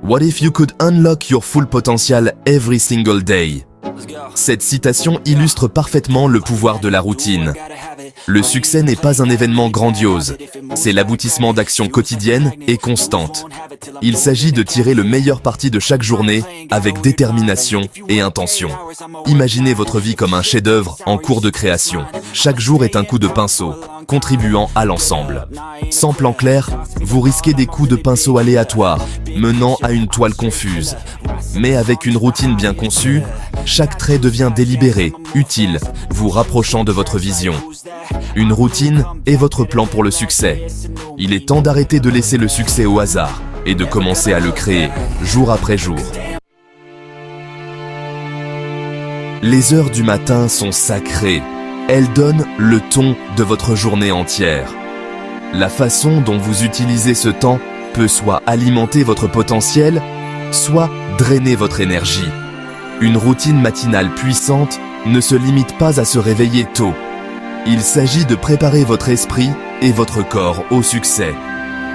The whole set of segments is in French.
What if you could unlock your full potential every single day? Cette citation illustre parfaitement le pouvoir de la routine. Le succès n'est pas un événement grandiose, c'est l'aboutissement d'actions quotidiennes et constantes. Il s'agit de tirer le meilleur parti de chaque journée avec détermination et intention. Imaginez votre vie comme un chef-d'œuvre en cours de création. Chaque jour est un coup de pinceau, contribuant à l'ensemble. Sans plan clair, vous risquez des coups de pinceau aléatoires, menant à une toile confuse. Mais avec une routine bien conçue, chaque trait devient délibéré, utile, vous rapprochant de votre vision. Une routine est votre plan pour le succès. Il est temps d'arrêter de laisser le succès au hasard et de commencer à le créer, jour après jour. Les heures du matin sont sacrées. Elles donnent le ton de votre journée entière. La façon dont vous utilisez ce temps peut soit alimenter votre potentiel, soit drainer votre énergie. Une routine matinale puissante ne se limite pas à se réveiller tôt. Il s'agit de préparer votre esprit et votre corps au succès.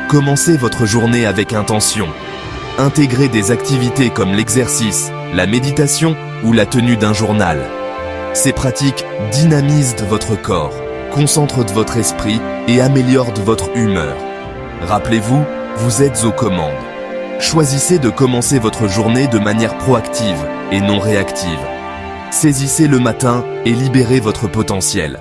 Commencez votre journée avec intention. Intégrez des activités comme l'exercice, la méditation ou la tenue d'un journal. Ces pratiques dynamisent votre corps, concentrent votre esprit et améliorent votre humeur. Rappelez-vous, vous êtes aux commandes. Choisissez de commencer votre journée de manière proactive et non réactive. Saisissez le matin et libérez votre potentiel.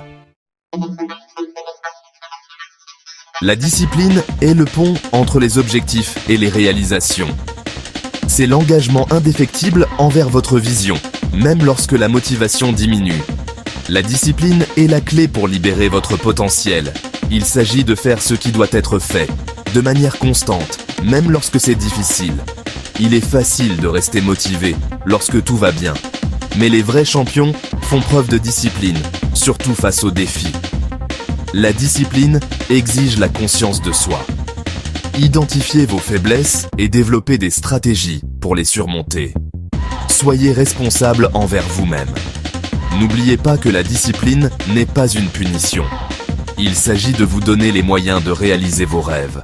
La discipline est le pont entre les objectifs et les réalisations. C'est l'engagement indéfectible envers votre vision, même lorsque la motivation diminue. La discipline est la clé pour libérer votre potentiel. Il s'agit de faire ce qui doit être fait, de manière constante, même lorsque c'est difficile. Il est facile de rester motivé lorsque tout va bien. Mais les vrais champions font preuve de discipline, surtout face aux défis. La discipline exige la conscience de soi. Identifiez vos faiblesses et développez des stratégies pour les surmonter. Soyez responsable envers vous-même. N'oubliez pas que la discipline n'est pas une punition. Il s'agit de vous donner les moyens de réaliser vos rêves.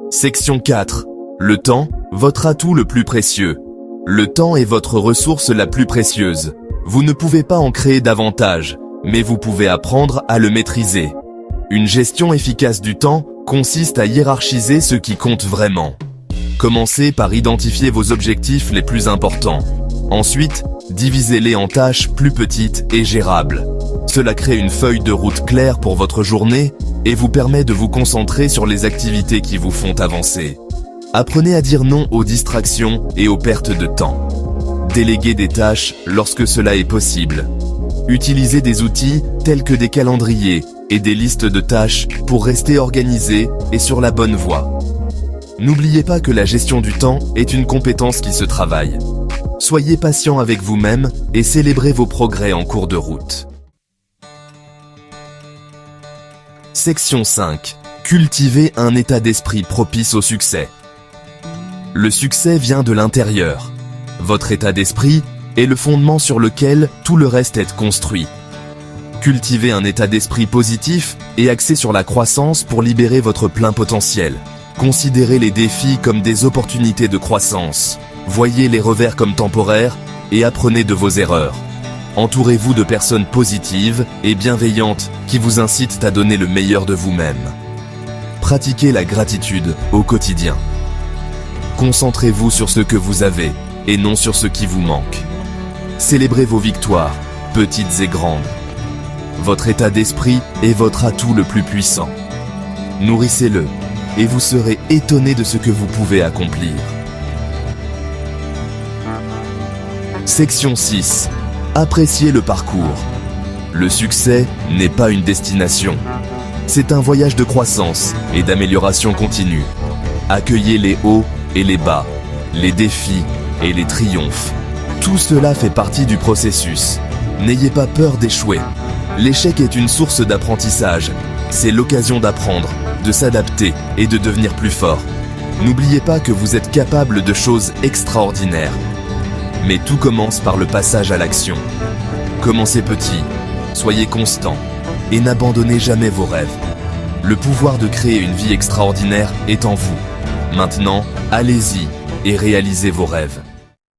Section 4. Le temps, votre atout le plus précieux. Le temps est votre ressource la plus précieuse. Vous ne pouvez pas en créer davantage, mais vous pouvez apprendre à le maîtriser. Une gestion efficace du temps consiste à hiérarchiser ce qui compte vraiment. Commencez par identifier vos objectifs les plus importants. Ensuite, divisez-les en tâches plus petites et gérables. Cela crée une feuille de route claire pour votre journée et vous permet de vous concentrer sur les activités qui vous font avancer. Apprenez à dire non aux distractions et aux pertes de temps. Déléguez des tâches lorsque cela est possible. Utilisez des outils tels que des calendriers et des listes de tâches pour rester organisé et sur la bonne voie. N'oubliez pas que la gestion du temps est une compétence qui se travaille. Soyez patient avec vous-même et célébrez vos progrès en cours de route. Section 5. Cultivez un état d'esprit propice au succès. Le succès vient de l'intérieur. Votre état d'esprit est le fondement sur lequel tout le reste est construit. Cultivez un état d'esprit positif et axé sur la croissance pour libérer votre plein potentiel. Considérez les défis comme des opportunités de croissance. Voyez les revers comme temporaires et apprenez de vos erreurs. Entourez-vous de personnes positives et bienveillantes qui vous incitent à donner le meilleur de vous-même. Pratiquez la gratitude au quotidien. Concentrez-vous sur ce que vous avez et non sur ce qui vous manque. Célébrez vos victoires, petites et grandes. Votre état d'esprit est votre atout le plus puissant. Nourrissez-le et vous serez étonné de ce que vous pouvez accomplir. Section 6. Appréciez le parcours. Le succès n'est pas une destination. C'est un voyage de croissance et d'amélioration continue. Accueillez les hauts et les bas, les défis et les triomphes. Tout cela fait partie du processus. N'ayez pas peur d'échouer. L'échec est une source d'apprentissage. C'est l'occasion d'apprendre, de s'adapter et de devenir plus fort. N'oubliez pas que vous êtes capable de choses extraordinaires. Mais tout commence par le passage à l'action. Commencez petit, soyez constant et n'abandonnez jamais vos rêves. Le pouvoir de créer une vie extraordinaire est en vous. Maintenant, allez-y et réalisez vos rêves.